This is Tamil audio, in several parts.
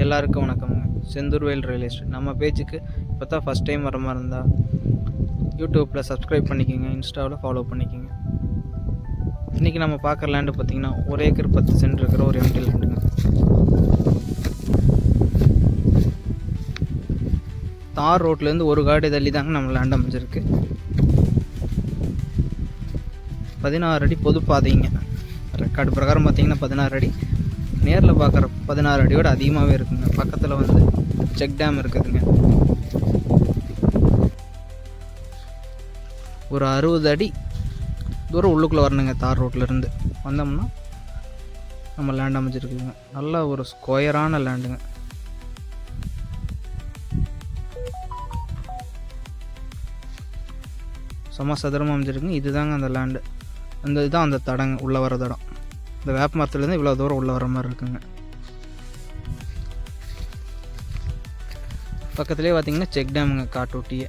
எல்லாருக்கும் வணக்கம்ங்க. செந்தூர்வேல் ரியல் எஸ்டேட் நம்ம பேஜுக்கு இப்போ தான் ஃபஸ்ட் டைம் வர மாதிரி இருந்தால் யூடியூப்பில் சப்ஸ்கிரைப் பண்ணிக்கோங்க, இன்ஸ்டாவில் ஃபாலோ பண்ணிக்கோங்க. இன்றைக்கி நம்ம பார்க்குற லேண்டு பார்த்திங்கன்னா 1 ஏக்கர் 10 சென்ட் இருக்கிற ஒரு எம்டி லேண்டுங்க. தார் ரோட்லேருந்து ஒரு காடி தள்ளி தாங்க நம்ம லேண்ட் அமைஞ்சிருக்கு. 16 அடி பொது பாதைங்க. ரெக்கார்டு பிரகாரம் பார்த்திங்கன்னா 16 அடி, நேரில் பார்க்குற 16 அடியோடு அதிகமாகவே இருக்குங்க. பக்கத்தில் வந்து செக் டேம் இருக்குதுங்க. ஒரு 60 அடி தூரம் உள்ளுக்குள்ளே வரணுங்க. தார் ரோட்லேருந்து வந்தோம்னா நம்ம லேண்ட் அமைச்சிருக்குங்க. நல்ல ஒரு ஸ்கொயரான லேண்டுங்க. செம்ம சதுரமாக அமைஞ்சிருக்குங்க. இதுதாங்க அந்த லேண்டு. இதுதான் அந்த தடங்க உள்ளே வர தடம். இந்த வேப்ப மரத்துலேருந்து இவ்வளோ தூரம் உள்ளே வர மாதிரி இருக்குங்க. பக்கத்துலேயே பார்த்தீங்கன்னா செக் டேமுங்க, காட்டூட்டியே.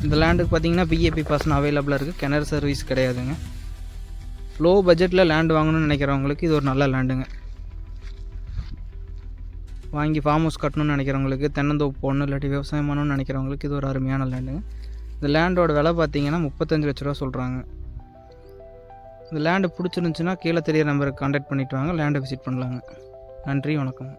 இந்த லேண்டுக்கு பார்த்தீங்கன்னா பிஏபி பாசனம் அவைலபிளாக இருக்குது. கிணறு சர்வீஸ் கிடையாதுங்க. லோ பட்ஜெட்டில் லேண்டு வாங்கணும்னு நினைக்கிறவங்களுக்கு இது ஒரு நல்ல லேண்டுங்க. வாங்கி ஃபார்ம் ஹவுஸ் கட்டணும்னு நினைக்கிறவங்களுக்கு, தென்னந்தோப்பு போடணும் இல்லாட்டி விவசாயம் பண்ணணும்னு நினைக்கிறவங்களுக்கு இது ஒரு அருமையான லேண்டுங்க. இந்த லேண்டோட விலை பார்த்தீங்கன்னா 35 லட்ச ரூபா சொல்கிறாங்க. இந்த லேண்டு பிடிச்சிருந்துச்சுன்னா கீழே தெரிய நம்பருக்கு கான்டாக்ட் பண்ணிவிட்டு வாங்க, லேண்டை விசிட் பண்ணலாங்க. நன்றி, வணக்கம்.